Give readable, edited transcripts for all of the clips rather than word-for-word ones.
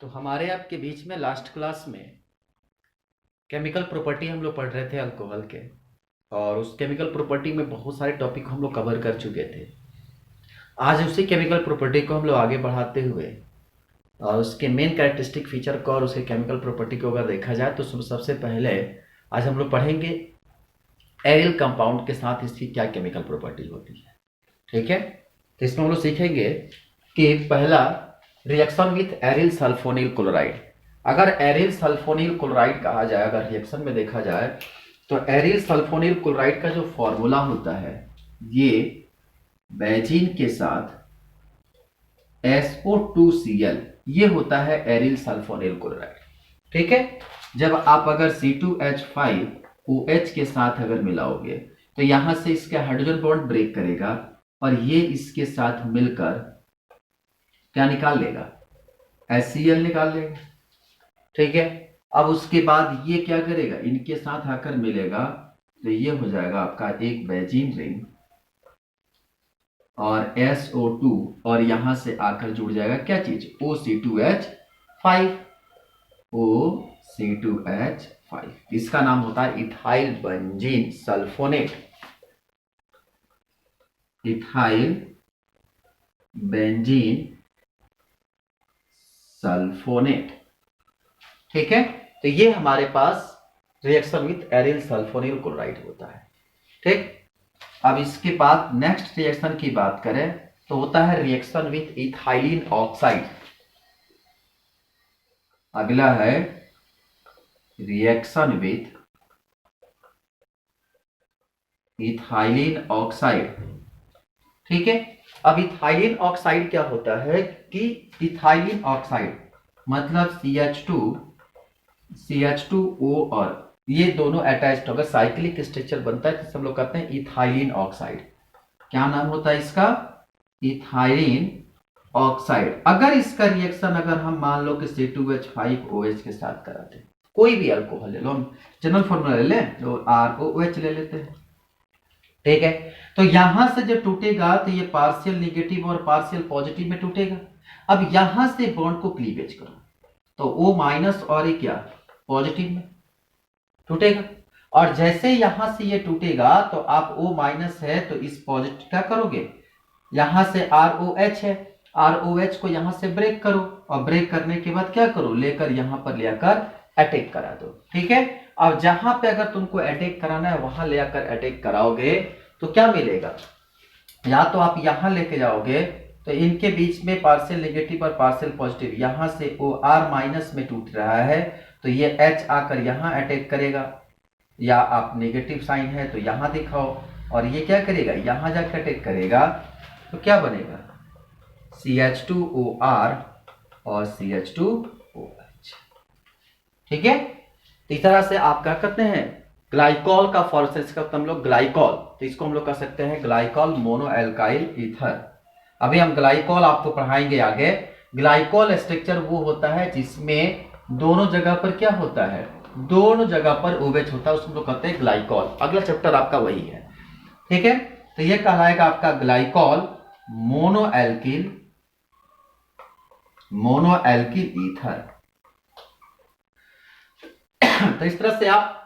तो हमारे आपके बीच में लास्ट क्लास में केमिकल प्रॉपर्टी हम लोग पढ़ रहे थे अल्कोहल के। और उस केमिकल प्रॉपर्टी में बहुत सारे टॉपिक हम लोग कवर कर चुके थे। आज उसी केमिकल प्रॉपर्टी को हम लोग आगे बढ़ाते हुए और उसके मेन कैरेक्टरिस्टिक फीचर को और उसके केमिकल प्रॉपर्टी को अगर देखा जाए तो सबसे पहले आज हम लोग पढ़ेंगे एरियल कंपाउंड के साथ इसकी क्या केमिकल प्रॉपर्टी होती है। ठीक है, तो इसमें हम लोग सीखेंगे कि पहला reaction with aryl sulphonyl chloride. अगर एरिल सल्फोनिल क्लोराइड कहा जाए, अगर रिएक्शन में देखा जाए तो एरिल सल्फोनिल क्लोराइड का जो फॉर्मूला होता है ये बेंजीन के साथ SO2Cl, ये होता है एरिल सल्फोनिल क्लोराइड। ठीक है, जब आप अगर C2H5OH के साथ अगर मिलाओगे तो यहां से इसका हाइड्रोजन बॉन्ड ब्रेक करेगा और ये इसके साथ मिलकर क्या निकाल लेगा, HCl निकाल लेगा। ठीक है, अब उसके बाद ये क्या करेगा, इनके साथ आकर मिलेगा तो ये हो जाएगा आपका एक बेंजीन रिंग और SO2 और यहां से आकर जुड़ जाएगा क्या चीज, OC2H5। OC2H5 इसका नाम होता है ethyl benzene sulphonate. Ethyl benzene sulphonate. ठीक है, तो ये हमारे पास reaction with aryl sulphonyl chloride होता है। ठीक, अब इसके बाद नेक्स्ट रिएक्शन की बात करें तो होता है रिएक्शन विथ इथाइलिन ऑक्साइड। अगला है रिएक्शन विथ इथाइलिन ऑक्साइड। ठीक है, अब इथाइलिन ऑक्साइड क्या होता है कि इथाइलिन ऑक्साइड मतलब CH2O और ये दोनों अटैच्ड होकर साइक्लिक स्ट्रक्चर बनता है, जिसे हम लोग कहते हैं इथाइलिन ऑक्साइड। क्या नाम होता है इसका, इथाइलिन ऑक्साइड। अगर इसका रिएक्शन अगर हम मान लो कि C2H5OH के साथ कराते हैं, कोई भी अल्कोहल ले लो, हम जनरल फॉर्मूला ले लें तो ROH ले लेते हैं। ठीक है, तो यहां से जब टूटेगा तो ये पार्शियल नेगेटिव और पार्शियल पॉजिटिव में टूटेगा। अब यहां से बॉन्ड को क्लीवेज करो तो O- और ये क्या, पॉजिटिव में टूटेगा। और जैसे यहां से ये टूटेगा तो आप O- है तो इस पॉजिटिव क्या करोगे, यहां से ROH है, ROH को यहां से ब्रेक करो और ब्रेक करने के बाद क्या करो, लेकर यहां पर लेकर अटैक करा दो। ठीक है, अब जहां पे अगर तुमको अटैक कराना है वहां ले आकर अटैक कराओगे तो क्या मिलेगा, या तो आप यहां लेके जाओगे तो इनके बीच में पार्शियल नेगेटिव और पार्शियल पॉजिटिव, यहां से OR- में टूट रहा है तो ये H आकर यहां अटैक करेगा, या आप नेगेटिव साइन है तो यहां दिखाओ और ये क्या करेगा, यहां जाकर अटैक करेगा तो क्या बनेगा, CH2OR और CH2OH। ठीक है, तो इस तरह से आप क्या करते हैं, ग्लाइकॉल का फॉर्मेशन करते हैं हम लोग ग्लाइकॉल, तो इसको हम लोग कह सकते हैं ग्लाइकॉल मोनो एल्काइल ईथर। अभी हम ग्लाइकॉल आपको पढ़ाएंगे आगे। ग्लाइकॉल स्ट्रक्चर वो होता है जिसमें दोनों जगह पर क्या होता है, दोनों जगह पर OH होता है, उसको हम लोग कहते हैं ग्लाइकॉल। अगला चैप्टर आपका वही है। ठीक है, तो ये कहलाएगा आपका ग्लाइकॉल मोनो एल्किल ईथर। तो इस तरह से आप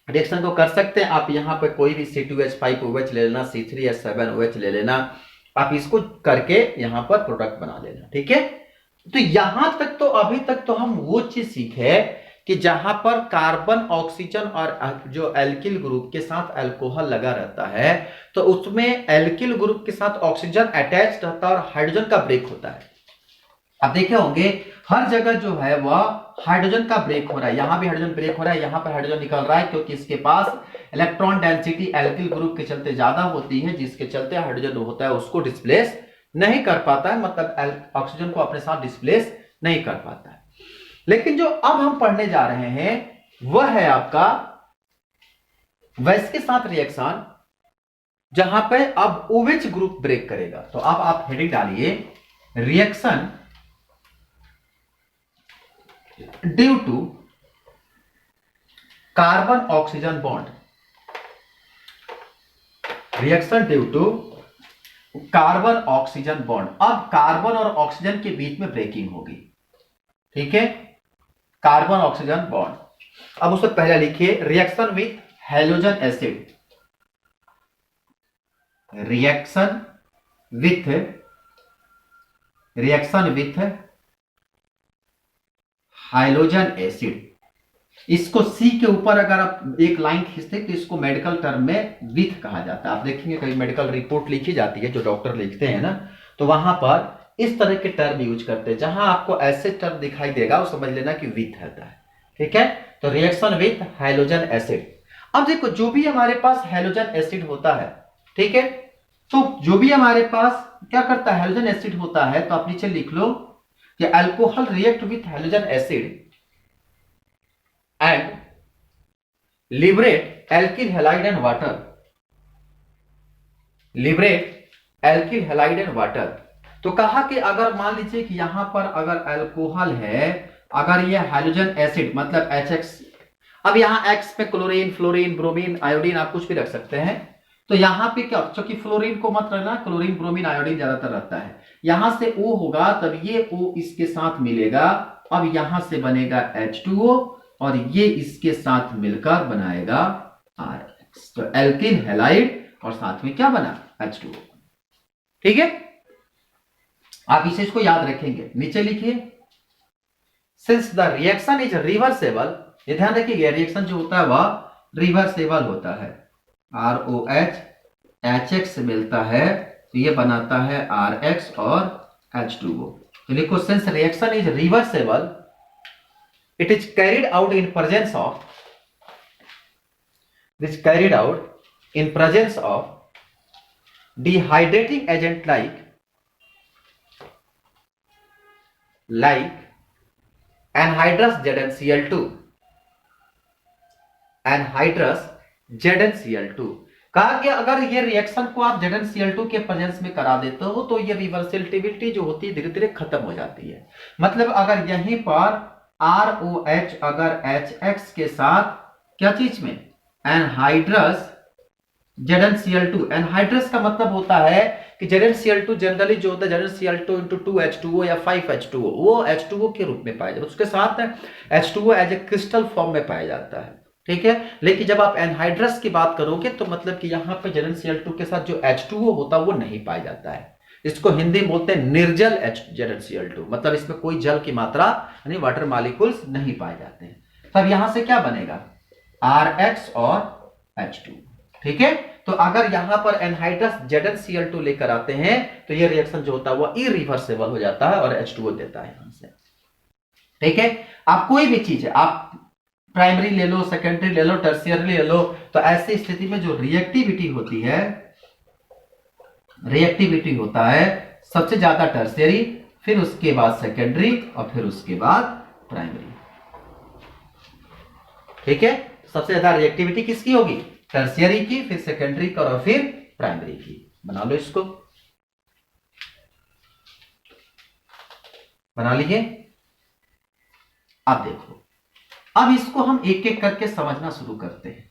रिएक्शन को कर सकते हैं। आप यहां पर कोई भी C2H5OH ले लेना, C3H7OH ले लेना, आप इसको करके यहां पर प्रोडक्ट बना लेना। ठीक है, तो यहां तक तो अभी तक तो हम वो चीज सीखे कि जहां पर कार्बन ऑक्सीजन और जो एल्किल ग्रुप के साथ अल्कोहल लगा रहता है तो उसमें एल्किल ग्रुप के साथ ऑक्सीजन अटैच रहता है और हाइड्रोजन का ब्रेक होता है। आप देखे होंगे हर जगह जो है वह हाइड्रोजन का ब्रेक हो रहा है, यहां भी हाइड्रोजन ब्रेक हो रहा है, यहां पर हाइड्रोजन निकल रहा है क्योंकि इसके पास इलेक्ट्रॉन डेंसिटी एल्किल ग्रुप के चलते ज्यादा होती है, जिसके चलते हाइड्रोजन होता है उसको डिस्प्लेस नहीं कर पाता है, मतलब ऑक्सीजन को अपने साथ डिस्प्लेस नहीं कर पाता है। लेकिन जो अब हम पढ़ने जा रहे हैं वह है आपका वैस के साथ रिएक्शन, जहां पे अब OH ग्रुप ब्रेक करेगा। तो अब आप हेडिंग डालिए reaction due to carbon oxygen bond. Reaction due to carbon oxygen bond. अब कार्बन और ऑक्सीजन के बीच में ब्रेकिंग होगी। ठीक है, कार्बन ऑक्सीजन बॉन्ड। अब उससे पहले लिखिए reaction with halogen acid, reaction with hydrogen acid. इसको सी के ऊपर अगर आप एक लाइन खींचते तो इसको मेडिकल टर्म में विथ कहा जाता है। आप देखेंगे कहीं मेडिकल रिपोर्ट लिखी जाती है जो डॉक्टर लिखते हैं ना, तो वहां पर इस तरह के टर्म यूज करते हैं। जहां आपको ऐसे टर्म दिखाई देगा वो समझ लेना कि विथ रहता है। ठीक है, तो रिएक्शन विथ हाइड्रोजन एसिड। अब देखो जो भी हमारे पास हाइड्रोजन एसिड होता है, ठीक है, तो जो भी हमारे पास क्या करता है, हाइड्रोजन एसिड होता है, तो आप नीचे लिख लो कि alcohol react with hydrogen acid and liberate alkyl halide and water, liberate alkyl halide and water। तो कहा कि अगर मान लीजिए कि यहां पर अगर अल्कोहल है, अगर ये हाइड्रोजन एसिड मतलब HX, अब यहां X पे क्लोरीन, फ्लोरीन, ब्रोमीन, आयोडीन आप कुछ भी रख सकते हैं। तो यहां पे क्या, क्योंकि फ्लोरीन को मत रखना, क्लोरीन, ब्रोमीन, आयोडीन ज्यादातर रहता है। यहां से O होगा तब ये O इसके साथ मिलेगा, अब यहां से बनेगा H2O और ये इसके साथ मिलकर बनाएगा RX। तो एल्किल हैलाइड और साथ में क्या बना, H2O। ठीक है, आप इसे इसको याद रखेंगे। नीचे लिखिए since the reaction is reversible, ये ध्यान रखिए रिएक्शन जो होता है वह रिवर्सेबल होता है। ROH HX से मिलता है तो ये बनाता है RX और H2O। तो लिखो since reaction is reversible, it is carried out in presence of, this carried out in presence of dehydrating agent like anhydrous ZnCl2, anhydrous ZnCl2। कहा कि अगर ये रिएक्शन को आप ZnCl2 के प्रेजेंस में करा देते हो तो ये रिवर्सिबिलिटी जो होती है धीरे धीरे खत्म हो जाती है। मतलब अगर यहीं पर ROH अगर HX के साथ क्या चीज में, एनहाइड्रस ZnCl2, एनहाइड्रस का मतलब होता है कि ZnCl2 जनरली जो होता है ZnCl2 into 2H2O या 5H2O, वो H2O के रूप में पाया जाता है, उसके साथ H2O as a crystal form में पाया जाता है। ठीक है, लेकिन जब आप एनहाइड्रस की बात करोगे तो मतलब कि यहां पे ZnCl2 के साथ जो H2O होता है वो नहीं पाया जाता है। इसको हिंदी में बोलते हैं निर्जल ZnCl2, मतलब इसमें कोई जल की मात्रा यानी वाटर मॉलिक्यूल्स नहीं पाए जाते हैं। तब यहां से क्या बनेगा, RX और H2। ठीक है, तो अगर यहां पर एनहाइड्रस ZnCl2 लेकर आते हैं तो यह रिएक्शन जो होता है वह इरिवर्सिबल हो जाता है और H2O देता है यहां से। ठीक है, आप कोई भी चीज है, आप प्राइमरी ले लो, सेकेंडरी ले लो, टर्शियरी ले लो, तो ऐसी स्थिति में जो रिएक्टिविटी होती है, रिएक्टिविटी होता है सबसे ज्यादा टर्शियरी, फिर उसके बाद सेकेंडरी और फिर उसके बाद प्राइमरी। ठीक है, सबसे ज्यादा रिएक्टिविटी किसकी होगी, टर्शियरी की, फिर सेकेंडरी की और फिर प्राइमरी की। बना लो इसको, बना लीजिए। अब देखो, अब इसको हम एक एक करके समझना शुरू करते हैं।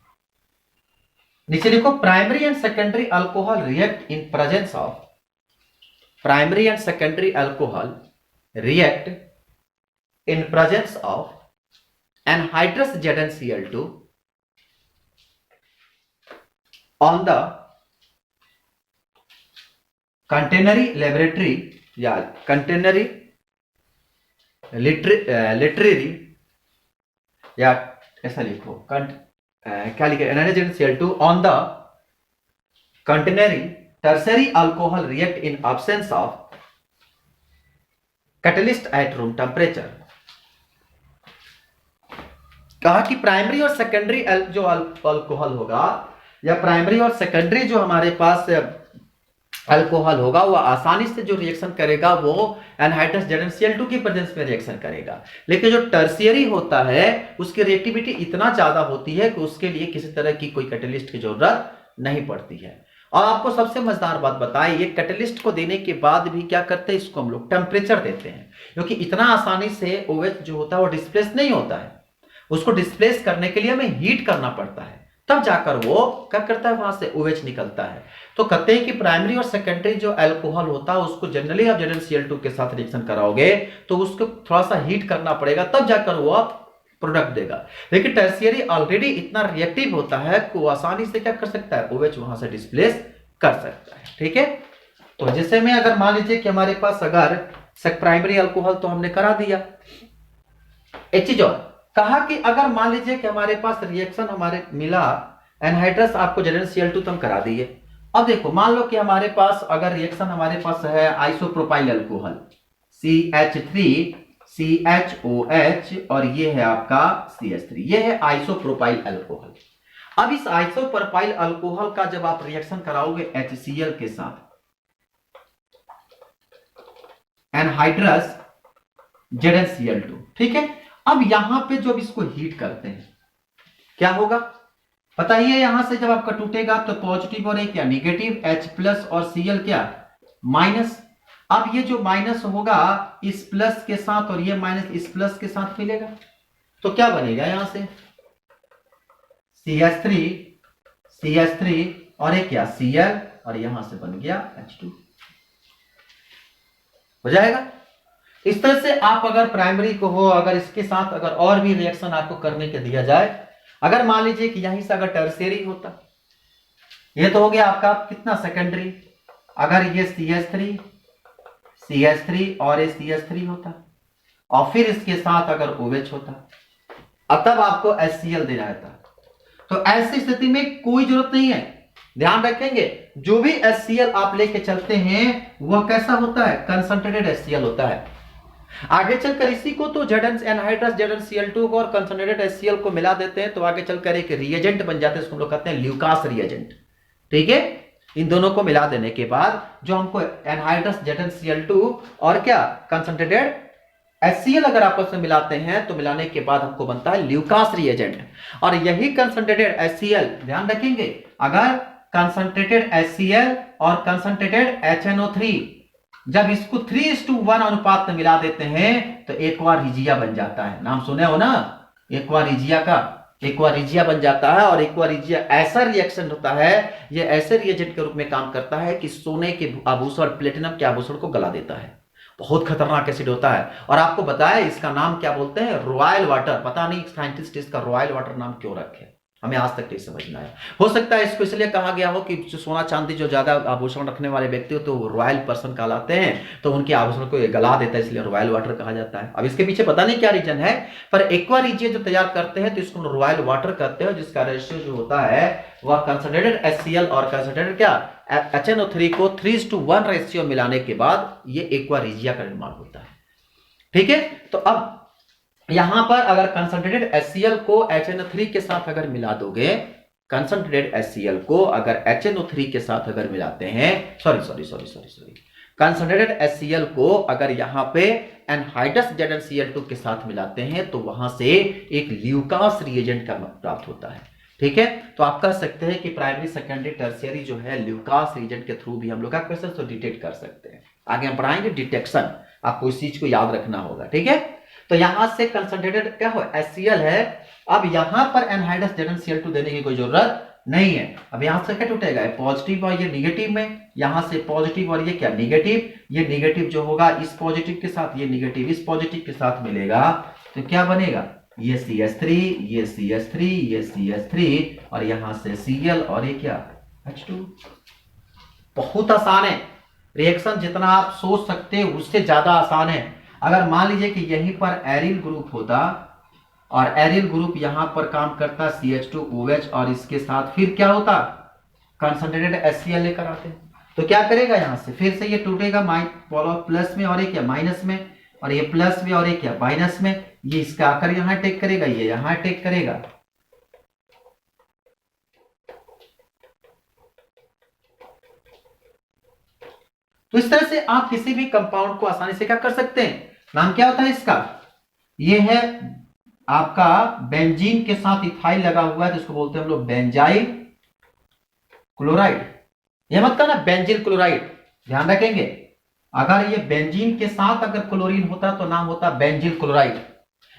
नीचे देखो, primary and secondary alcohol react in presence of, primary and secondary alcohol react in presence of anhydrous ZnCl2 on the quaternary laboratory या quaternary literary या ऐसा लिखो, क्या लिखे, ZnCl2 on the quaternary tertiary alcohol react in absence of catalyst at room temperature। कहा कि primary और secondary जो अल्कोहल होगा या प्राइमरी और सेकेंडरी जो हमारे पास अल्कोहल होगा वो आसानी से जो रिएक्शन करेगा वो एनहाइड्रस ZnCl2 की प्रेजेंस में रिएक्शन करेगा। लेकिन जो टर्शियरी होता है उसकी रिएक्टिविटी इतना ज्यादा होती है कि उसके लिए किसी तरह की कोई कैटलिस्ट की जरूरत नहीं पड़ती है। और आपको सबसे मजेदार बात बताएं, ये कैटलिस्ट को देने के बाद भी क्या करते हैं, इसको हम लोग टेम्परेचर देते हैं, क्योंकि इतना आसानी से OH जो होता है वो डिस्प्लेस नहीं होता है। उसको डिस्प्लेस करने के लिए हमें हीट करना पड़ता है, तब जाकर वो क्या करता है, वहां से OH निकलता है। तो कहते हैं कि प्राइमरी और सेकेंडरी जो अल्कोहल होता है उसको जनरली आप ZnCl2 के साथ रिएक्शन कराओगे तो उसको थोड़ा सा हीट करना पड़ेगा, तब जाकर वो आप प्रोडक्ट देगा। लेकिन टर्शियरी ऑलरेडी इतना रिएक्टिव होता है कि वो आसानी से क्या कर सकता है, OH वहां से डिस्प्लेस कर सकता है। ठीक है, तो जैसे में अगर मान लीजिए कि हमारे पास अगर प्राइमरी अल्कोहल तो हमने करा दिया। एक चीज और कहा कि अगर मान लीजिए कि हमारे पास रिएक्शन हमारे मिला एनहाइड्रस, आपको ZnCl2 तो हम करा दिए। अब देखो मान लो कि हमारे पास अगर रिएक्शन हमारे पास है आइसोप्रोपाइल अल्कोहल CH3 CHOH और ये है आपका CH3, ये है आइसोप्रोपाइल अल्कोहल। अब इस आइसोप्रोपाइल अल्कोहल का जब आप रिएक्शन कराओगे HCl के साथ एनहाइड्रस ZnCl2, ठीक है। अब यहां पे जब इसको हीट करते हैं क्या होगा बताइए, यहां से जब आपका टूटेगा तो पॉजिटिव और एक क्या निगेटिव, H प्लस और Cl क्या माइनस। अब ये जो माइनस होगा इस प्लस के साथ और ये माइनस इस प्लस के साथ मिलेगा तो क्या बनेगा, यहां से CH3 और एक क्या Cl और यहां से बन गया H2, हो जाएगा। इस तरह से आप अगर प्राइमरी को हो, अगर इसके साथ अगर और भी रिएक्शन आपको करने के दिया जाए, अगर मान लीजिए कि यहीं से अगर टर्शियरी होता, ये तो हो गया आपका कितना सेकेंडरी, अगर ये CH3 और ये CH3 होता और फिर इसके साथ अगर OH होता और तब आपको HCl देना रहता, तो ऐसी स्थिति में कोई जरूरत नहीं है। ध्यान रखेंगे जो भी HCl आप लेके चलते हैं वह कैसा होता है, कंसंट्रेटेड HCl होता है। आगे चलकर इसी को तो एनहाइड्रस ZnCl2 को और कंसंट्रेटेड HCl को मिला देते हैं तो आगे चलकर एक रिएजेंट बन जाते हैं, उसको हम लोग कहते हैं ल्यूकास रिएजेंट। ठीक है, इन दोनों को मिला देने के बाद जो हमको एनहाइड्रस ZnCl2 और क्या कंसंट्रेटेड HCl अगर आपस में मिलाते हैं तो मिलाने के बाद हमको बनता है ल्यूकास रिएजेंट। और यही कंसंट्रेटेड HCl, ध्यान रखेंगे, अगर कंसंट्रेटेड HCl और कंसंट्रेटेड HNO3 जब इसको 3:1 अनुपात में मिला देते हैं तो एक्वारिजिया बन जाता है। नाम सुने हो ना एक्वारिजिया का, एक्वारिजिया बन जाता है। और एक्वारिजिया ऐसा रिएक्शन होता है, ये ऐसे रिएजेंट के रूप में काम करता है कि सोने के आभूषण, प्लेटिनम के आभूषण को गला देता है। बहुत खतरनाक एसिड होता है। और आपको बताया इसका नाम क्या बोलते हैं, रॉयल वाटर। पता नहीं साइंटिस्ट इसका रॉयल वाटर नाम क्यों रखे, हमें आज तक नहीं समझ में आया। हो सकता है इसको इसलिए कहा गया हो कि जो सोना चांदी जो ज्यादा आभूषण रखने वाले व्यक्ति हो तो रॉयल पर्सन कहलाते हैं, तो उनके आभूषण को गला देता है, इसलिए रॉयल वाटर कहा जाता है। अब इसके पीछे पता नहीं क्या रीजन है, पर एक्वारिजिया जो तैयार करते हैं तो इसको रॉयल वाटर कहते हैं, जिसका रेशियो जो होता है वह कंसंट्रेटेड HCl और कंसंट्रेटेड क्या HNO3 को 3:1 रेशियो मिलाने के बाद ये एक्वारिजिया का निर्माण होता है। ठीक है, तो अब यहां पर अगर कंसंट्रेटेड HCl को HNO3 के साथ अगर मिला दोगे, कंसंट्रेटेड HCl को अगर HNO3 के साथ अगर मिलाते हैं, सॉरी कंसंट्रेटेड HCl को अगर यहां पे एनहाइड्रस ZnCl2 के साथ मिलाते हैं तो वहां से एक ल्यूकास रिएजेंट का प्राप्त होता है। ठीक है, तो आप कह सकते हैं कि प्राइमरी, सेकेंडरी, टर्शियरी जो है ल्यूकास रिएजेंट के थ्रू भी हम लोग क्या कर सकते हैं, डिटेक्ट कर सकते हैं। आगे हम पढ़ाएंगे डिटेक्शन, आपको इस चीज को याद रखना होगा। ठीक है, तो यहां से कंसंट्रेटेड क्या हो HCl है, अब यहां पर एनहाइड्रस ZnCl2 देने की कोई जरूरत नहीं है। अब यहां से क्या टूटेगा, पॉजिटिव और ये निगेटिव में, यहां से पॉजिटिव और ये क्या निगेटिव, ये निगेटिव जो होगा इस पॉजिटिव के साथ, ये निगेटिव इस पॉजिटिव के साथ मिलेगा तो क्या बनेगा, ये CH3, ये CH3, ये CH3 और यहां से Cl और ये क्या H2। बहुत आसान है रिएक्शन, जितना आप सोच सकते हैं उससे ज्यादा आसान है। अगर मान लीजिए कि यहीं पर एरिल ग्रुप होता और एरिल ग्रुप यहां पर काम करता CH2OH और इसके साथ फिर क्या होता, कंसंट्रेटेड HCl लेकर आते तो क्या करेगा, यहां से फिर से ये टूटेगा प्लस में और एक क्या माइनस में, और ये प्लस में और एक क्या माइनस में, ये इसका आकर यहां अटैक करेगा, ये यहां अटैक करेगा। तो इस तरह से आप किसी भी कंपाउंड को आसानी से क्या कर सकते हैं, नाम क्या होता है इसका, ये है आपका बेंजीन के साथ इथाइल लगा हुआ है तो इसको बोलते हैं हम लोग बेंजाइल क्लोराइड। ये मत कहना बेंजील क्लोराइड, ध्यान रखेंगे। अगर ये बेंजीन के साथ अगर क्लोरीन होता तो नाम होता बेंजील क्लोराइड,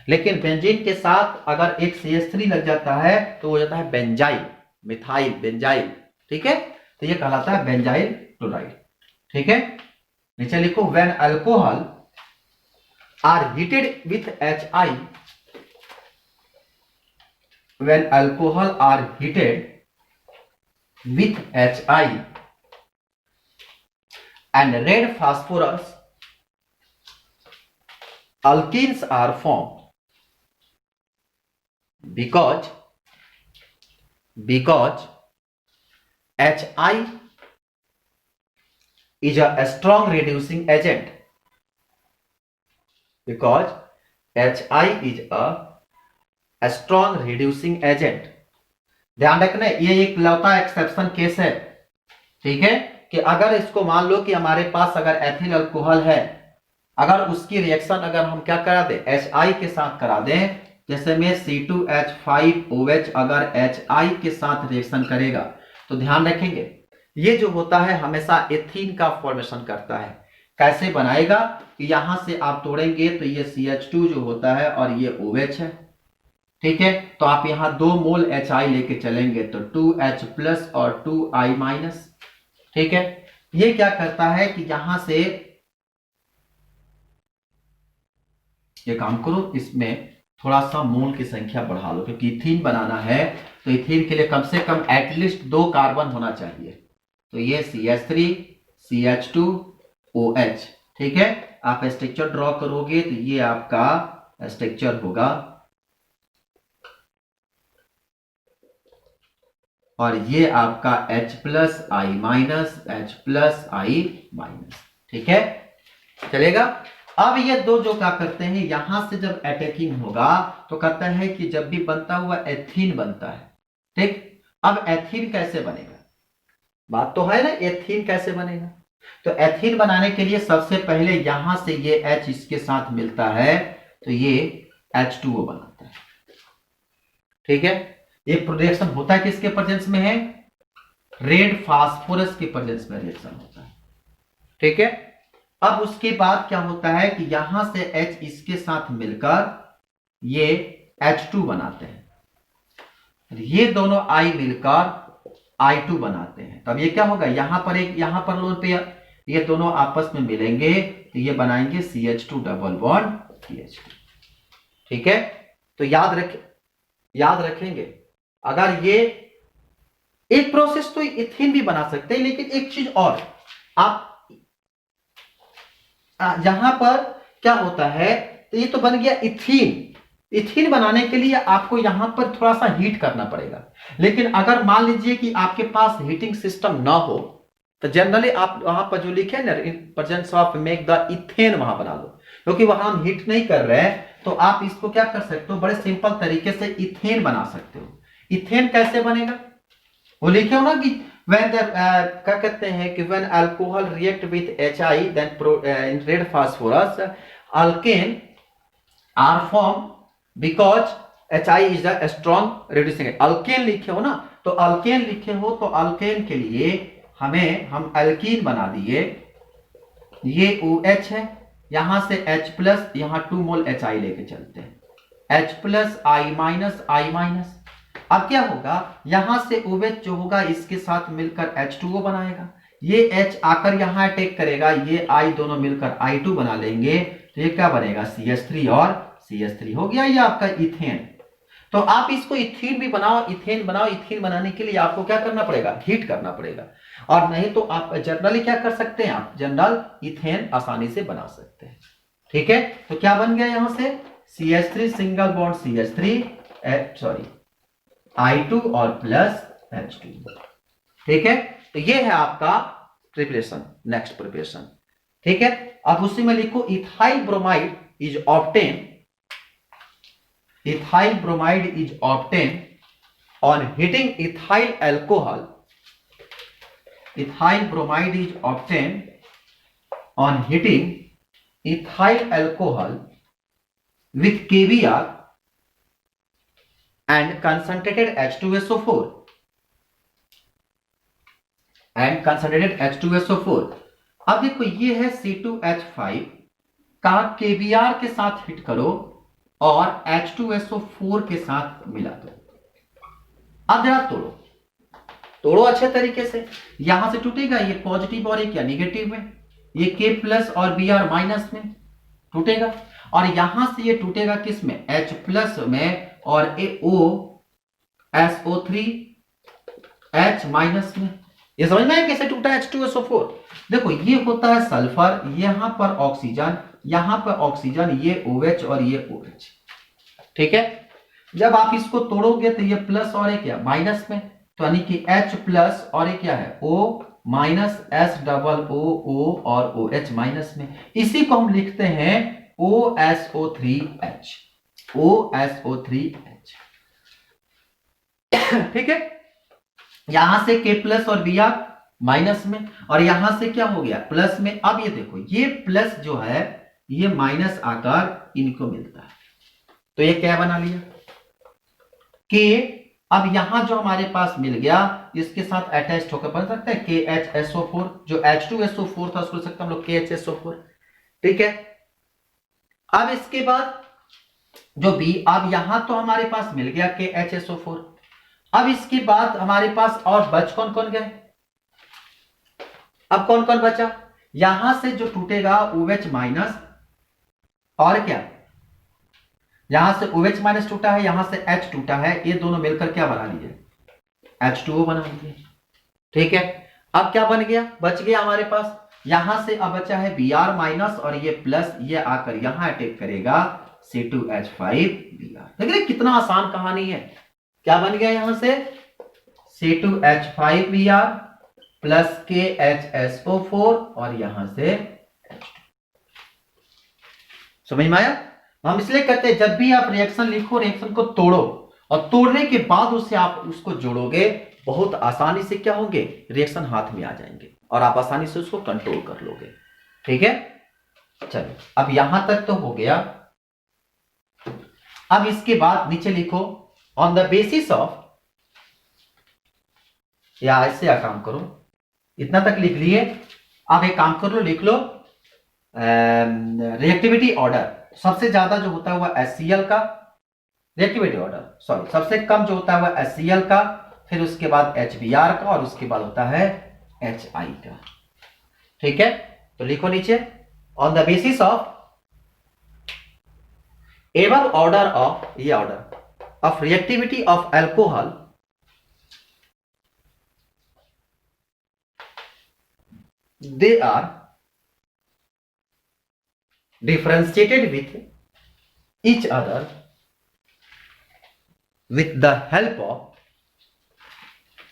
लेकिन बेंजीन के साथ अगर एक CH3 लग जाता है तो हो जाता है बेंजाइल। मिथाइल बेंजाइल, ठीक है, तो ये कहलाता है बेंजाइल क्लोराइड, ठीक है। नीचे लिखो when alcohol are heated with HI, when alcohol are heated with HI and red phosphorus, alkenes are formed because HI is a strong reducing agent, because HI is a strong reducing agent। ध्यान रखना ये एक लौता exception case है, ठीक है, कि अगर इसको मान लो कि हमारे पास अगर एथिल अल्कोहल है, अगर उसकी रिएक्शन अगर हम क्या करा दें HI के साथ करा दें, जैसे में C2H5OH अगर HI के साथ रिएक्शन करेगा तो ध्यान रखेंगे ये जो होता है हमेशा एथीन का फॉर्मेशन करता है। कैसे बनाएगा कि यहां से आप तोड़ेंगे तो ये CH2 जो होता है और ये OH है, ठीक है, तो आप यहां 2 मोल HI लेके चलेंगे तो 2H प्लस और 2I माइनस, ठीक है। ये क्या करता है कि यहां से ये काम करो, इसमें थोड़ा सा मोल की संख्या बढ़ा लो, क्योंकि इथीन बनाना है तो इथीन के लिए कम से कम एटलीस्ट 2 कार्बन होना चाहिए। तो ये CH3 CH2 OH, ठीक है। आप स्ट्रक्चर ड्रॉ करोगे तो ये आपका स्ट्रक्चर होगा, और ये आपका H plus I minus H plus I minus, ठीक है, चलेगा। अब ये दो जो क्या करते हैं यहां से जब अटैकिंग होगा तो कहता है कि जब भी बनता हुआ एथीन बनता है, ठीक। अब एथीन कैसे बनेगा, बात तो है ना, एथीन कैसे बनेगा। तो एथीन बनाने के लिए सबसे पहले यहां से ये H इसके साथ मिलता है तो ये H2O बनाता है, ठीक है। ये रिएक्शन होता है किसके प्रेजेंस में है, रेड फास्फोरस के प्रेजेंस में रिएक्शन होता है, ठीक है। अब उसके बाद क्या होता है कि यहां से H इसके साथ मिलकर ये H2 बनाते हैं, ये दोनों I मिलकर I2 बनाते हैं। तब ये क्या होगा, यहां पर एक यहां पर लोन पे ये दोनों आपस में मिलेंगे तो ये बनाएंगे CH2 डबल बॉन्ड CH2, ठीक है। तो याद रखेंगे अगर ये एक प्रोसेस तो इथीन भी बना सकते हैं, लेकिन एक चीज और आप यहां पर क्या होता है, तो ये तो बन गया इथीन। इथीन बनाने के लिए आपको यहां पर थोड़ा सा हीट करना पड़ेगा, लेकिन अगर मान लीजिए कि आपके पास हीटिंग सिस्टम ना हो तो जनरली आप वहां पर जो लिखे ना in presence of make the ethane वहां बना लो, क्योंकि वहां हम हीट नहीं कर रहे हैं। तो आप इसको क्या कर सकते हो, बड़े सिंपल तरीके से इथेन बना सकते हो। इथेन कैसे बनेगा वो लिखे हो ना कि when the क्या कहते हैं कि when alcohol react with HI then in red phosphorus alkane are formed because HI is a strong reducing agent। alkane लिखे हो ना, तो alkane लिखे हो तो alkane के लिए हम alkene बना दिए, ये OH है, यहां से H प्लस यहां 2 मोल HI लेके चलते हैं, H plus I minus I minus. अब क्या होगा, यहां से OH जो होगा इसके साथ मिलकर H2O बनाएगा, ये H आकर यहां अटैक करेगा, ये I दोनों मिलकर I2 बना लेंगे, तो ये क्या बनेगा CH3 और CH3 हो गया ये आपका इथेन। तो आप इसको इथीन भी बनाओ, इथेन बनाओ। इथीन बनाने के लिए आपको क्या करना पड़ेगा, हीट करना पड़ेगा, और नहीं तो आप जनरली क्या कर सकते हैं, आप जनरल इथेन आसानी से बना सकते हैं, ठीक है। तो क्या बन गया यहां से CH3 single bond CH3 sorry I2 और प्लस H2, ठीक है। तो ये है आपका प्रिपरेशन, नेक्स्ट प्रिपरेशन, ठीक है। अब उसी में लिखो ethyl bromide is obtain, ethyl bromide is obtained on heating ethyl alcohol, ethyl bromide is obtained on heating ethyl alcohol with KBr and concentrated H2SO4 and concentrated H2SO4। अब देखो ये है C2H5 का KBr के साथ हिट करो और H2SO4 के साथ मिला दो। अब जरा तोड़ो, तोड़ो अच्छे तरीके से। यहां से टूटेगा ये पॉजिटिव और ये क्या नेगेटिव में, ये के प्लस और बी आर माइनस में टूटेगा, और यहां से ये टूटेगा किस में, एच प्लस में, और ए ओ SO3 H माइनस में। ये समझ में कैसे टूटा H2SO4। देखो ये होता है सल्फर, यहां पर ऑक्सीजन, यहां पर ऑक्सीजन, ये OH और ये OH, ठीक है। जब आप इसको तोड़ोगे तो ये प्लस और ये क्या माइनस में, तो यानी कि H प्लस और ये क्या है O माइनस SOO और OH माइनस में। इसी को हम लिखते हैं OSO3H, OSO3H, ठीक है। यहां से K प्लस और Br माइनस में, और यहां से क्या हो गया प्लस में। अब ये देखो ये प्लस जो है ये माइनस आकर इनको मिलता है, तो ये क्या बना लिया K। अब यहां जो हमारे पास मिल गया इसके साथ अटैच होकर बन सकता है KHSO4, जो H2SO4 था उसको सकते हम लोग KHSO4, ठीक है। अब इसके बाद जो B, अब यहां तो हमारे पास मिल गया KHSO4। अब इसके बाद हमारे पास और बच कौन कौन गए, अब कौन कौन बचा, यहां से जो टूटेगा OH माइनस, और क्या यहां से OH माइनस टूटा है, यहां से H टूटा है, ये दोनों मिलकर क्या बना लीजिए H2O बना लीजिए, ठीक है। अब क्या बन गया, बच गया हमारे पास, यहां से अब बचा है Br माइनस और ये प्लस, ये आकर यहां अटैक करेगा C2H5Br। देखिए कितना आसान कहानी है। क्या बन गया यहां से C2H5Br प्लस KHSO4 और यहां से समझ में आया। हम इसलिए कहते हैं जब भी आप रिएक्शन लिखो, रिएक्शन को तोड़ो, और तोड़ने के बाद उससे आप उसको जोड़ोगे, बहुत आसानी से क्या होंगे रिएक्शन हाथ में आ जाएंगे और आप आसानी से उसको कंट्रोल कर लोगे, ठीक है। चलो अब यहां तक तो हो गया। अब इसके बाद नीचे लिखो ऑन द बेसिस ऑफ, या ऐसे या काम करो, इतना तक लिख लिए। अब एक काम कर लो, लिख लो रिएक्टिविटी ऑर्डर। सबसे ज्यादा जो होता है वह HCl का रिएक्टिविटी ऑर्डर, सॉरी सबसे कम जो होता है वह HCl का, फिर उसके बाद HBr का, और उसके बाद होता है HI का, ठीक है। तो लिखो नीचे on the basis of above order of, ये order of reactivity of alcohol they are differentiated with each other with the help of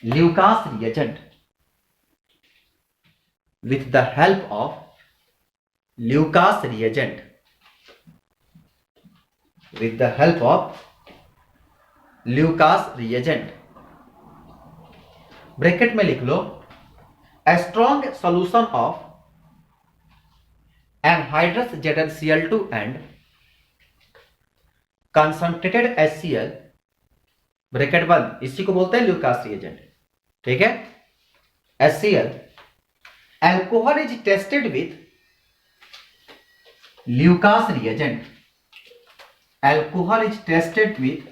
Lucas reagent, with the help of Lucas reagent, with the help of Lucas reagent। Bracket में लिख लो a strong solution of anhydrous ZnCl2 and concentrated HCl, bracket बंद, इसी को बोलते हैं Lucas reagent, ठीक है। HCl alcohol is tested with Lucas reagent, alcohol is tested with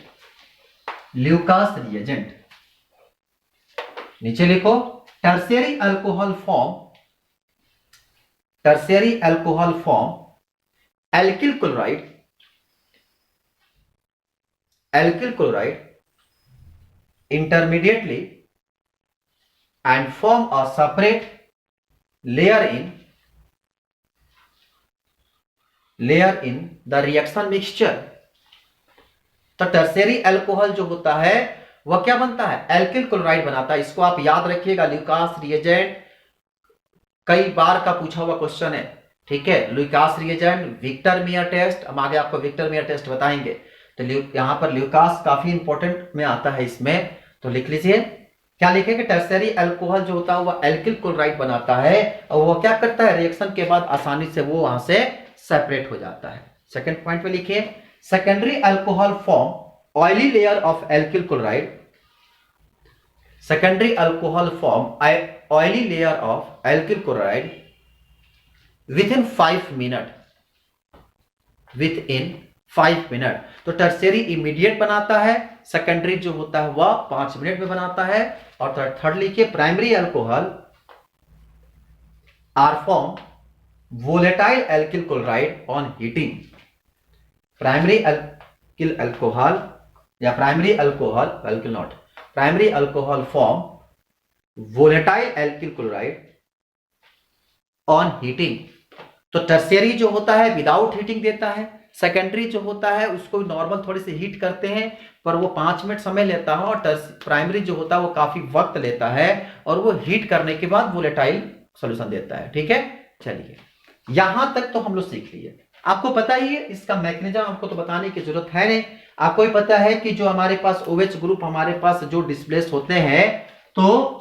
Lucas reagent। नीचे लिखो tertiary alcohol form, tertiary alcohol form alkyl chloride, alkyl chloride intermediately and form a separate layer in the reaction mixture। तो tertiary alcohol जो होता है वह क्या बनता है, एल्किल क्लोराइड बनाता है। इसको आप याद रखिएगा, ल्यूकास रिएजेंट कई बार का पूछा हुआ क्वेश्चन है, ठीक है। Lucas reagent, Victor Meyer test, हम आगे आपको विक्टर मेयर टेस्ट बताएंगे। तो यहां पर ल्यूकास काफी इंपॉर्टेंट में आता है इसमें, तो लिख लीजिए क्या लिखेंगे, टर्शियरी अल्कोहल जो होता है वह एल्किल क्लोराइड बनाता है, और वह क्या करता है रिएक्शन के बाद आसानी से वो वहां से सेपरेट हो जाता है। सेकेंड पॉइंट पे लिखिए secondary alcohol form oily layer of alkyl chloride, secondary alcohol form oily layer of alkyl chloride within 5 minutes, within 5 minute. तो टर्शियरी इमीडिएट बनाता है, सेकेंडरी जो होता है वह 5 मिनट में बनाता है। और थर्ड लिखिए, primary alcohol are form volatile alkyl chloride on heating. Primary alcohol या primary alcohol form volatile alkyl chloride on heating. तो टर्शियरी जो होता है विदाउट हीटिंग देता है, सेकेंडरी जो होता है उसको नॉर्मल थोड़ी सी हीट करते हैं पर वो 5 मिनट समय लेता है, और प्राइमरी जो होता है वो काफी वक्त लेता है और वो हीट करने के बाद वोलेटाइल सॉल्यूशन देता है। ठीक है, चलिए यहां तक तो हम लोग सीख लिए। आपको पता ही है इसका मैकेनिज्म, हमको तो बताने की जरूरत है नहीं। आपको ही पता है कि जो हमारे पास OH ग्रुप हमारे पास जो डिस्प्लेस होते हैं, तो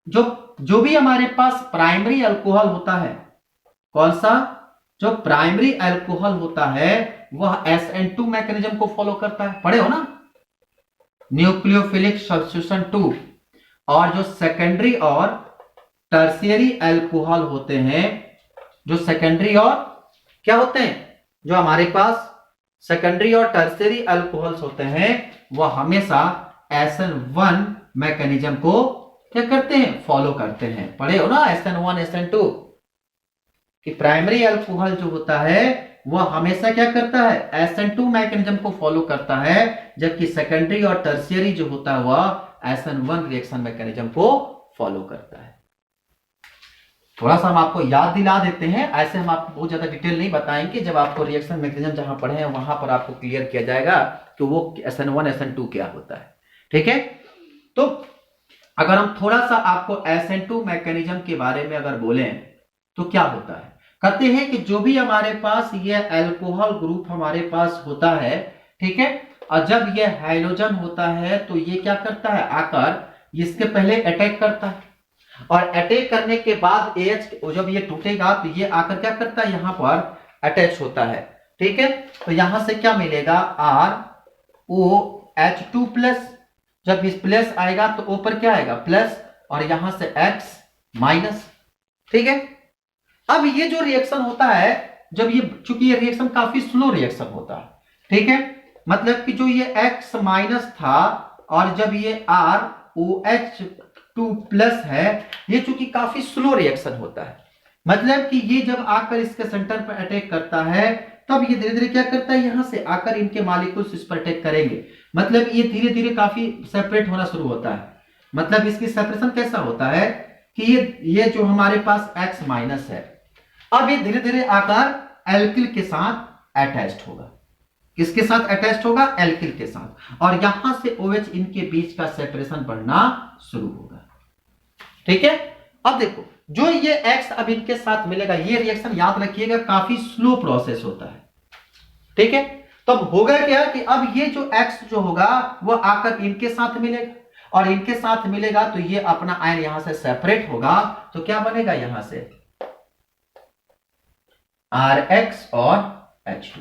जो भी हमारे पास प्राइमरी अल्कोहल होता है, कौन सा, जो प्राइमरी अल्कोहल होता है वह SN2 मैकेनिज्म को फॉलो करता है, पढ़े हो ना, न्यूक्लियोफिलिक सब्स्टिट्यूशन 2। और जो सेकेंडरी और टर्शियरी अल्कोहल होते हैं, जो सेकेंडरी और क्या होते हैं, जो हमारे पास सेकेंडरी और टर्शियरी अल्कोहल्स होते हैं वह हमेशा SN1 मैकेनिज्म को क्या करते हैं, फॉलो करते हैं। पढ़े हो ना SN1 SN2 कि प्राइमरी अल्कोहल जो होता है वह हमेशा क्या करता है, SN2 मैकेनिज्म को फॉलो करता है, जबकि सेकेंडरी और टर्शियरी जो होता है वह SN1 रिएक्शन मैकेनिज्म को फॉलो करता है। थोड़ा सा हम आपको याद दिला देते हैं, ऐसे हम आपको बहुत ज्यादा डिटेल नहीं बताएंगे, जब आपको रिएक्शन मैकेनिज्म जहां पढ़े हैं वहां पर आपको क्लियर किया जाएगा कि वो SN1 SN2 क्या होता है। ठीक है, तो अगर हम थोड़ा सा आपको SN2 मैकेनिज्म के बारे में अगर बोलें तो क्या होता है, कहते हैं कि जो भी हमारे पास ये अल्कोहल ग्रुप हमारे पास होता है, ठीक है, और जब ये हाइड्रोजन होता है तो ये क्या करता है, आकर इसके पहले अटैक करता है, और अटैक करने के बाद AH जब ये टूटेगा तो ये आकर क्या करता है, यहां पर अटैच होता है। ठीक है, तो यहां से क्या मिलेगा, ROH2 प्लस, जब इस प्लस आएगा तो ऊपर क्या आएगा, प्लस, और यहां से X माइनस। ठीक है, अब ये जो रिएक्शन होता है, जब ये, चूंकि ये रिएक्शन काफी स्लो रिएक्शन होता है, ठीक है, मतलब कि जो ये X माइनस था और जब ये ROH2 प्लस है, ये चूंकि काफी स्लो रिएक्शन होता है, मतलब कि ये जब आकर इसके सेंटर पर अटैक करता है तब ये धीरे धीरे क्या करता है, यहां से आकर इनके मॉलिक्यूल्स इस पर अटैक करेंगे, मतलब ये धीरे धीरे काफी सेपरेट होना शुरू होता है। मतलब इसकी सेपरेशन कैसा होता है कि ये जो हमारे पास X माइनस है, अब ये धीरे धीरे आकर एल्किल के साथ अटैच्ड होगा। किसके साथ अटैच्ड होगा, एल्किल के साथ, और यहां से OH इनके बीच का सेपरेशन बढ़ना शुरू होगा। ठीक है, अब देखो जो ये X अब इनके साथ मिलेगा, ये रिएक्शन याद रखिएगा काफी स्लो प्रोसेस होता है। ठीक है, तब तो होगा क्या कि अब ये जो X जो होगा वो आकर इनके साथ मिलेगा, और इनके साथ मिलेगा तो ये अपना आयन यहां से सेपरेट होगा, तो क्या बनेगा, यहां से RH और H2।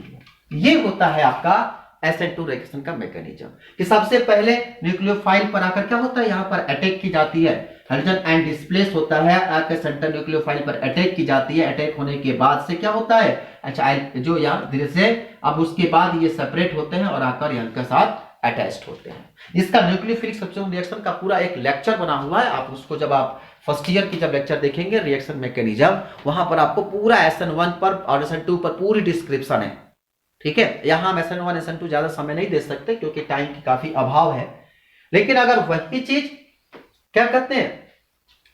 ये होता है आपका SN2 रिएक्शन का मैकेनिज्म, कि सबसे पहले न्यूक्लियोफाइल पर आकर क्या होता है, यहां पर अटैक की जाती है, हाइड्रोजन आयन डिस्प्लेस होता है, आकर सेंटर न्यूक्लियोफाइल पर अटैक की जाती है, अटैक होने के बाद से क्या होता है, अच्छा जो यहाँ धीरे से अब उसके बाद ये सेपरेट होते हैं और आकर यहाँ के साथ अटैच्ड होते हैं। इसका न्यूक्लियोफिलिक सब्स्टिट्यूशन रिएक्शन का पूरा एक लेक्चर बना हुआ है, आप उसको जब आप फर्स्ट ईयर की जब लेक्चर देखेंगे रिएक्शन मैकेनिज्म, वहां पर आपको पूरा SN1 पर और SN2 पर पूरी डिस्क्रिप्शन है। ठीक है, यहां हम SN1 SN2 ज्यादा समय नहीं दे सकते क्योंकि टाइम की काफी अभाव है, लेकिन अगर वही चीज क्या कहते हैं,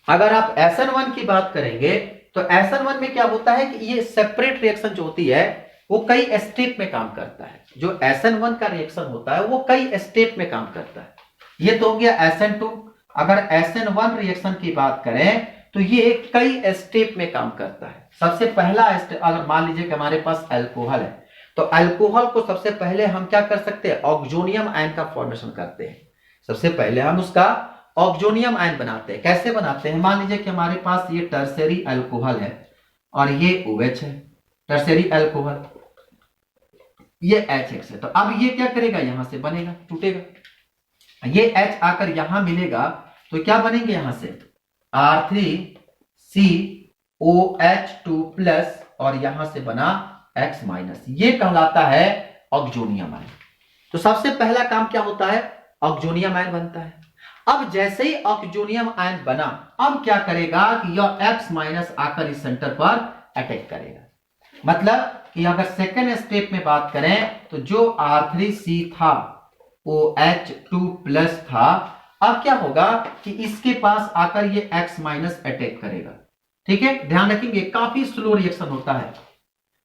अगर आप SN1 की बात करेंगे तो SN1 में क्या होता है कि ये सेपरेट रिएक्शन जो होती है वो कई स्टेप में काम करता है। जो SN1 का रिएक्शन होता है वो कई स्टेप में काम करता है। ये तो हो गया SN2। अगर SN1 रिएक्शन की बात करें तो ये कई स्टेप में काम करता है। सबसे पहला स्टेप, अगर मान लीजिए कि हमारे पास अल्कोहल है तो अल्कोहल को सबसे पहले हम क्या कर सकते हैं, ऑक्सोनियम आयन का फॉर्मेशन करते हैं। सबसे पहले हम उसका ऑक्सोनियम आयन बनाते हैं। कैसे बनाते हैं, मान लीजिए कि हमारे पास ये टर्शियरी अल्कोहल है और ये OH है, टर्शियरी अल्कोहल, ये HX है, तो अब ये क्या करेगा, यहां से बनेगा, टूटेगा, ये H आकर यहां मिलेगा तो क्या बनेंगे, यहां से R3COH2 प्लस और यहां से बना X माइनस, ये कहलाता है ऑक्सोनियम आयन। तो सबसे पहला काम क्या होता है, ऑक्सोनियम आयन बनता है। अब जैसे ही ऑक्सोनियम आयन बना, अब क्या करेगा कि यह X माइनस आकर इस सेंटर पर अटैक करेगा। मतलब कि अगर सेकेंड स्टेप में बात करें तो जो R3C था वो H2 प्लस था, अब क्या होगा कि इसके पास आकर ये X माइनस अटैक करेगा। ठीक है, ध्यान रखेंगे काफी स्लो रिएक्शन होता है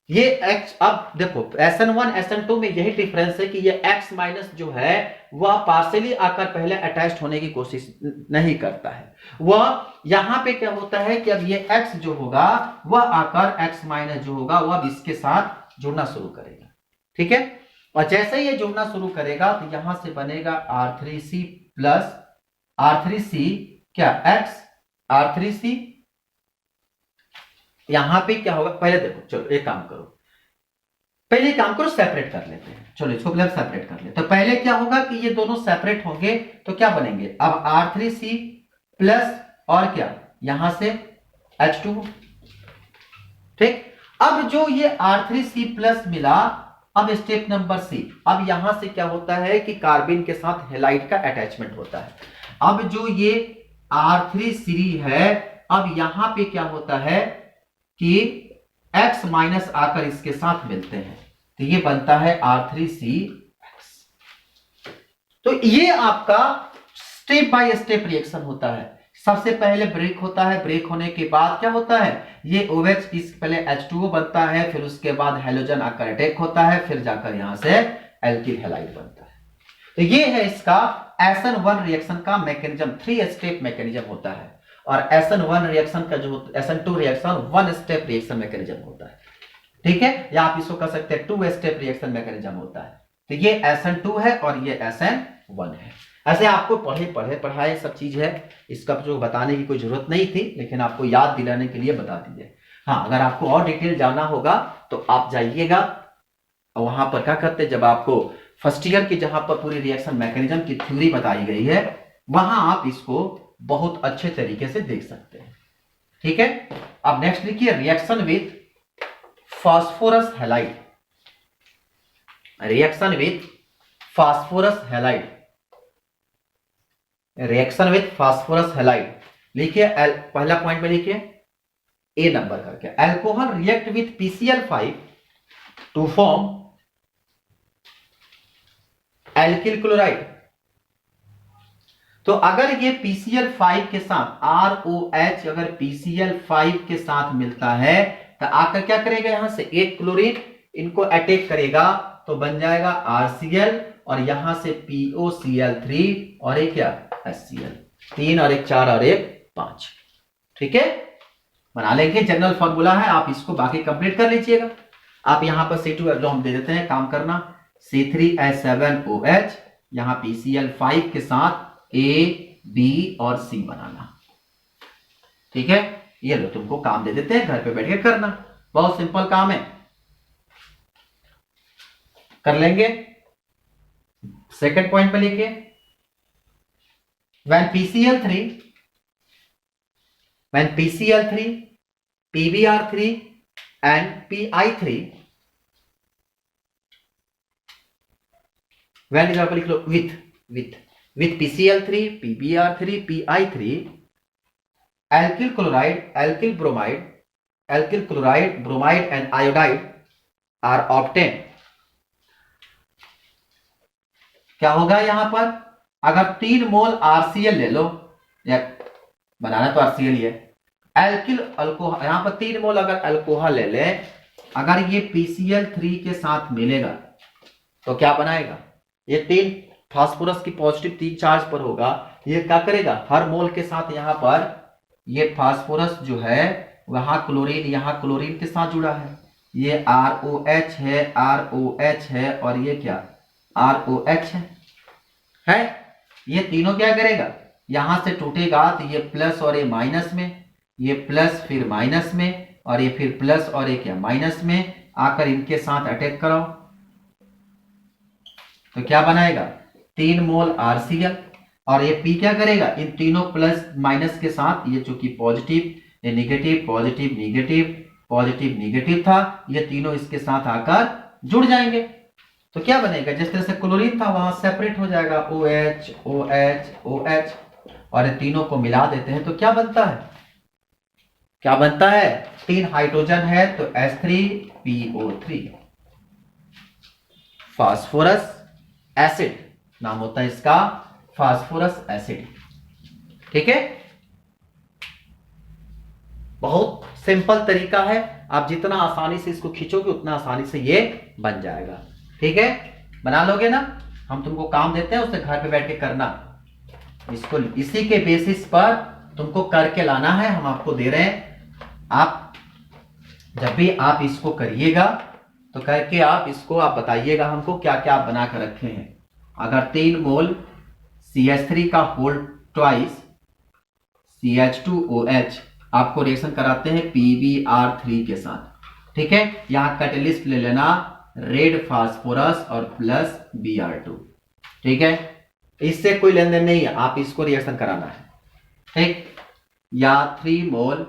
ये X। अब देखो SN1 SN2 में यही डिफरेंस है कि ये X माइनस जो है वह पार्शियली आकर पहले अटैच्ड होने की कोशिश नहीं करता है। वह यहां पे क्या होता है कि अब ये X जो होगा वह आकर X माइनस जो होगा वह इसके साथ जुड़ना शुरू करेगा। ठीक है, और जैसे ही ये जुड़ना शुरू करेगा तो यहां से बनेगा R3C प्लस R3C क्या X R3C। यहां पे क्या होगा, पहले देखो, चलो एक काम करो, पहले काम करो सेपरेट कर लेते हैं। चलो इसको पहले सेपरेट कर लेते हैं। तो पहले क्या होगा कि ये दोनों सेपरेट होंगे तो क्या बनेंगे, अब R3C प्लस और क्या यहां से H2। ठीक, अब जो ये R3C प्लस मिला, अब स्टेप नंबर C, अब यहां से क्या होता है कि कार्बिन के साथ हेलाइड का अटैचमेंट होता है। अब जो ये R3C है, अब यहां पे क्या होता है कि X माइनस आकर इसके साथ मिलते हैं तो ये बनता है R3CX। तो ये आपका स्टेप बाय स्टेप रिएक्शन होता है। सबसे पहले ब्रेक होता है, ब्रेक होने के बाद क्या होता है, ये OH इस पहले H2O बनता है, फिर उसके बाद हेलोजन आकर अटैक होता है, फिर जाकर यहां से एल्किल हैलाइड बनता है। तो ये है इसका SN1 रिएक्शन का मैकेनिज्म, 3 स्टेप मैकेनिज्म होता है। और SN1 रिएक्शन का जो SN2 reaction 1 step reaction mechanism होता है। ठीक है, या आप इसको कह सकते हैं 2 स्टेप रिएक्शन मैकेनिज्म होता है। तो ये SN2 है और ये SN1 है। ऐसे आपको पढ़ाए सब चीज है, इसका जो बताने की कोई जरूरत नहीं थी, लेकिन आपको याद दिलाने के लिए बता दीजिए। हाँ, अगर आपको और डिटेल जानना होगा तो आप जाइएगा वहां पर, क्या करते, जब आपको फर्स्ट ईयर की जहां पर पूरी रिएक्शन मैकेनिज्म की थ्योरी बताई गई है, वहां आप इसको बहुत अच्छे तरीके से देख सकते हैं। ठीक है, अब नेक्स्ट लिखिए reaction with phosphorus halide. Reaction with phosphorus halide, reaction with phosphorus halide लिखिए। पहला पॉइंट में लिखिए ए नंबर करके, alcohol react with PCl5 to form alkyl chloride. तो अगर ये PCl5 के साथ ROH अगर PCl5 के साथ मिलता है तो आकर क्या करेगा, यहां से एक क्लोरीन इनको अटैक करेगा तो बन जाएगा RCl, और यहां से POCl3 और एक क्या HCl, 3 और एक 4 और एक 5। ठीक है, बना लेंगे, जनरल फॉर्मूला है, आप इसको बाकी कंप्लीट कर लीजिएगा। आप यहां पर C2 हम दे देते हैं, काम करना C3H7OH, यहां PCl5 के साथ A, B और C बनाना। ठीक है, ये लो तुमको काम दे देते हैं, घर पे बैठ के करना, बहुत सिंपल काम है, कर लेंगे। सेकंड पॉइंट पे लिखिए, when PCl3, PBr3 and Pi3, when example लिख लो with PCl3, PBr3, Pi3, alkyl chloride, alkyl chloride, bromide and iodide are obtained। क्या होगा यहां पर, अगर 3 मोल RCl ले लो, या बनाना तो RCl ही है, एल्किल अल्कोहल, यहां पर 3 मोल अगर अल्कोहल ले ले, अगर ये PCl3 के साथ मिलेगा तो क्या बनाएगा, ये 3 फास्फोरस की पॉजिटिव 3 चार्ज पर होगा, ये क्या करेगा, हर मोल के साथ यहां पर ये फास्फोरस जो है वहां क्लोरीन, यहां क्लोरीन के साथ जुड़ा है, ये ROH है और ये क्या ROH है। ये तीनों क्या करेगा, यहां से टूटेगा तो ये प्लस और ये माइनस में, ये प्लस फिर माइनस में, और ये फिर प्लस और ये क्या माइनस में आकर इनके साथ अटैक कराओ तो क्या बनाएगा, 3 मोल RCl, और ये P क्या करेगा, इन तीनों प्लस माइनस के साथ, ये चूंकि पॉजिटिव, ये negative positive negative positive negative था, ये तीनों इसके साथ आकर जुड़ जाएंगे। तो क्या बनेगा, जिस तरह से क्लोरीन था वहां सेपरेट हो जाएगा, OH OH OH, और ये तीनों को मिला देते हैं तो क्या बनता है, क्या बनता है, 3 हाइड्रोजन है तो H3PO3, फास्फोरस एसिड नाम होता है इसका, फास्फोरस एसिड। ठीक है, बहुत सिंपल तरीका है, आप जितना आसानी से इसको खींचोगे उतना आसानी से ये बन जाएगा। ठीक है, बना लोगे ना, हम तुमको काम देते हैं उसे घर पे बैठ के करना, इसको इसी के बेसिस पर तुमको करके लाना है, हम आपको दे रहे हैं। आप जब भी आप इसको करिएगा तो करके आप इसको आप बताइएगा हमको क्या क्या आप बना कर रखे हैं। अगर 3 मोल CH3 का होल ट्वाइस CH2OH आपको रिएक्शन कराते हैं PbR3 के साथ। ठीक है, यहां कैटेलिस्ट ले लेना रेड फास्फोरस और प्लस Br2। ठीक है, इससे कोई लेन देन नहीं है, आप इसको रिएक्शन कराना है। ठीक, या 3 मोल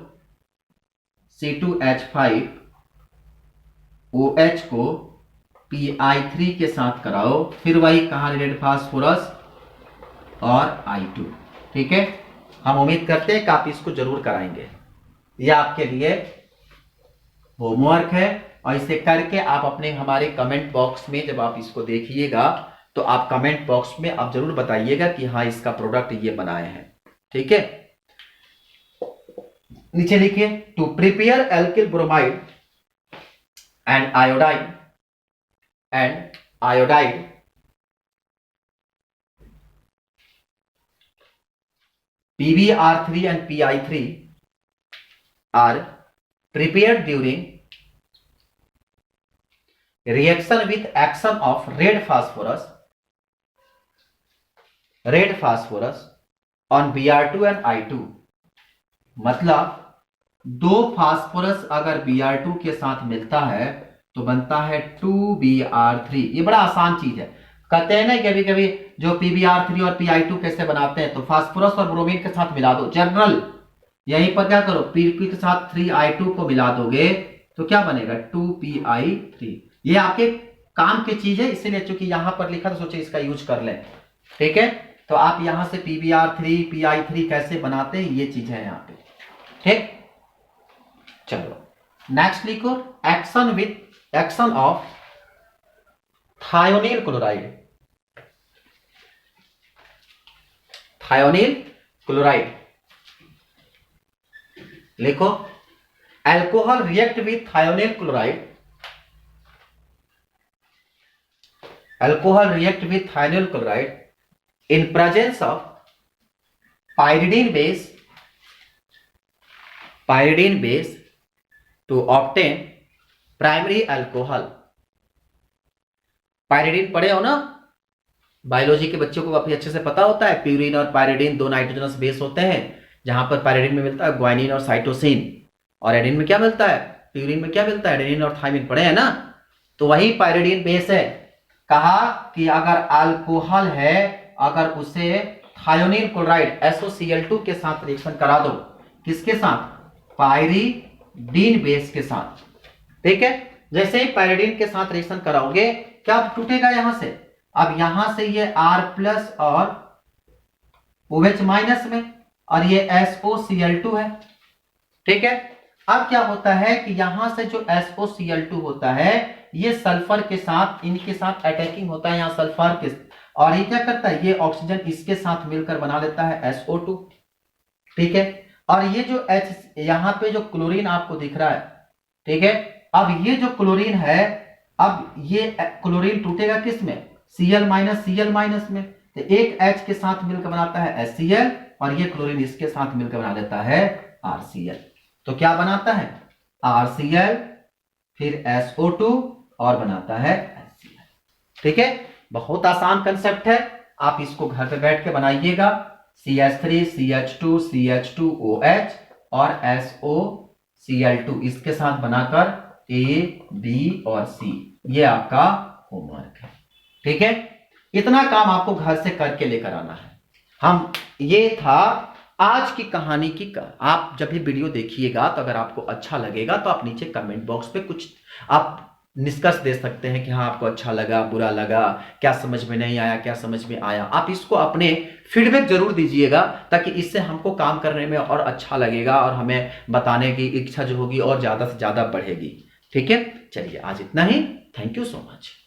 C2H5OH को Pi3 के साथ कराओ, फिर वही कहा रेड फास्फोरस और I2। ठीक है, हम उम्मीद करते हैं कि आप इसको जरूर कराएंगे, यह आपके लिए होमवर्क है, और इसे करके आप अपने हमारे कमेंट बॉक्स में जब आप इसको देखिएगा तो आप कमेंट बॉक्स में आप जरूर बताइएगा कि हाँ इसका प्रोडक्ट ये बनाए हैं। ठीक है, नीचे लिखिए, to prepare alkyl bromide and iodide PbR3 and Pi3 are prepared during reaction with action of red phosphorus on Br2 and I2। मतलब 2 फास्फोरस अगर Br2 के साथ मिलता है तो बनता है 2Br3। ये बड़ा आसान चीज है, कहते हैं ना कभी कभी जो PbR3 और Pi2 कैसे बनाते हैं, तो फास्फोरस और ब्रोमीन के साथ मिला दो, जनरल यहीं पर क्या करो, Pq के साथ 3I2 को मिला दोगे तो क्या बनेगा 2Pi3। ये आपके काम की चीज है, इसीलिए चूंकि यहां पर लिखा तो सोचे इसका यूज कर लें। ठीक है, तो आप यहां से PbR3 Pi3 कैसे बनाते हैं ये चीज है यहाँ पे। ठीक, चलो नेक्स्ट लिखो, एक्शन ऑफ थायोनिल क्लोराइड। लिखो, alcohol react with thionyl chloride, in presence of pyridine base to obtain primary alcohol। Pyridine पढ़े हो ना, बायोलॉजी के बच्चों को काफी अच्छे से पता होता है, प्यूरिन और पायरिडीन 2 नाइट्रोजनस बेस होते हैं, जहां पर पायरिडीन में मिलता है ग्वानिन और साइटोसिन, और एडेनिन में क्या मिलता है, प्यूरिन में क्या मिलता है, एडेनिन और थाइमिन, पढ़े है ना। तो वही पायरिडीन बेस है। कहा कि अगर अल्कोहल है, अगर उसे थायोनिल क्लोराइड SOCl2 के साथ रिएक्शन करा दो, किसके साथ, पायरिडीन बेस के साथ। ठीक है, जैसे ही पायरिडीन के साथ रिएक्शन कराओगे क्या टूटेगा यहां से, अब यहां से ये R+ और OH- में, और ये SOCl2 है। ठीक है, अब क्या होता है कि यहां से जो SOCl2 होता है ये सल्फर के साथ, इनके साथ अटैकिंग होता है, यहां सल्फर के, और ये क्या करता है, ये ऑक्सीजन इसके साथ मिलकर बना लेता है SO2। ठीक है, और ये जो H यहां पे जो क्लोरीन आपको दिख रहा है, ठीक है, अब ये जो क्लोरीन है, अब ये क्लोरीन टूटेगा किस में, Cl- में, तो एक H के साथ मिलकर बनाता है HCl, और ये क्लोरीन इसके साथ मिलकर बना देता है RCl। तो क्या बनाता है, RCl, फिर SO2 और बनाता है HCl। ठीक है, बहुत आसान कंसेप्ट है, आप इसको घर पे बैठ के बनाइएगा। CH3 CH2 CH2OH और SOCl2 इसके साथ बनाकर A, B और C, ये आपका होमवर्क है। ठीक है, इतना काम आपको घर से करके लेकर आना है। हम ये था आज की कहानी की। आप जब भी वीडियो देखिएगा तो अगर आपको अच्छा लगेगा तो आप नीचे कमेंट बॉक्स पे कुछ आप निष्कर्ष दे सकते हैं कि हाँ आपको अच्छा लगा, बुरा लगा, क्या समझ में नहीं आया, क्या समझ में आया। आप इसको अपने फीडबैक जरूर दीजिएगा, ताकि इससे हमको काम करने में और अच्छा लगेगा और हमें बताने की इच्छा जो होगी और ज्यादा से ज्यादा बढ़ेगी। ठीक है, चलिए आज इतना ही। Thank you so much.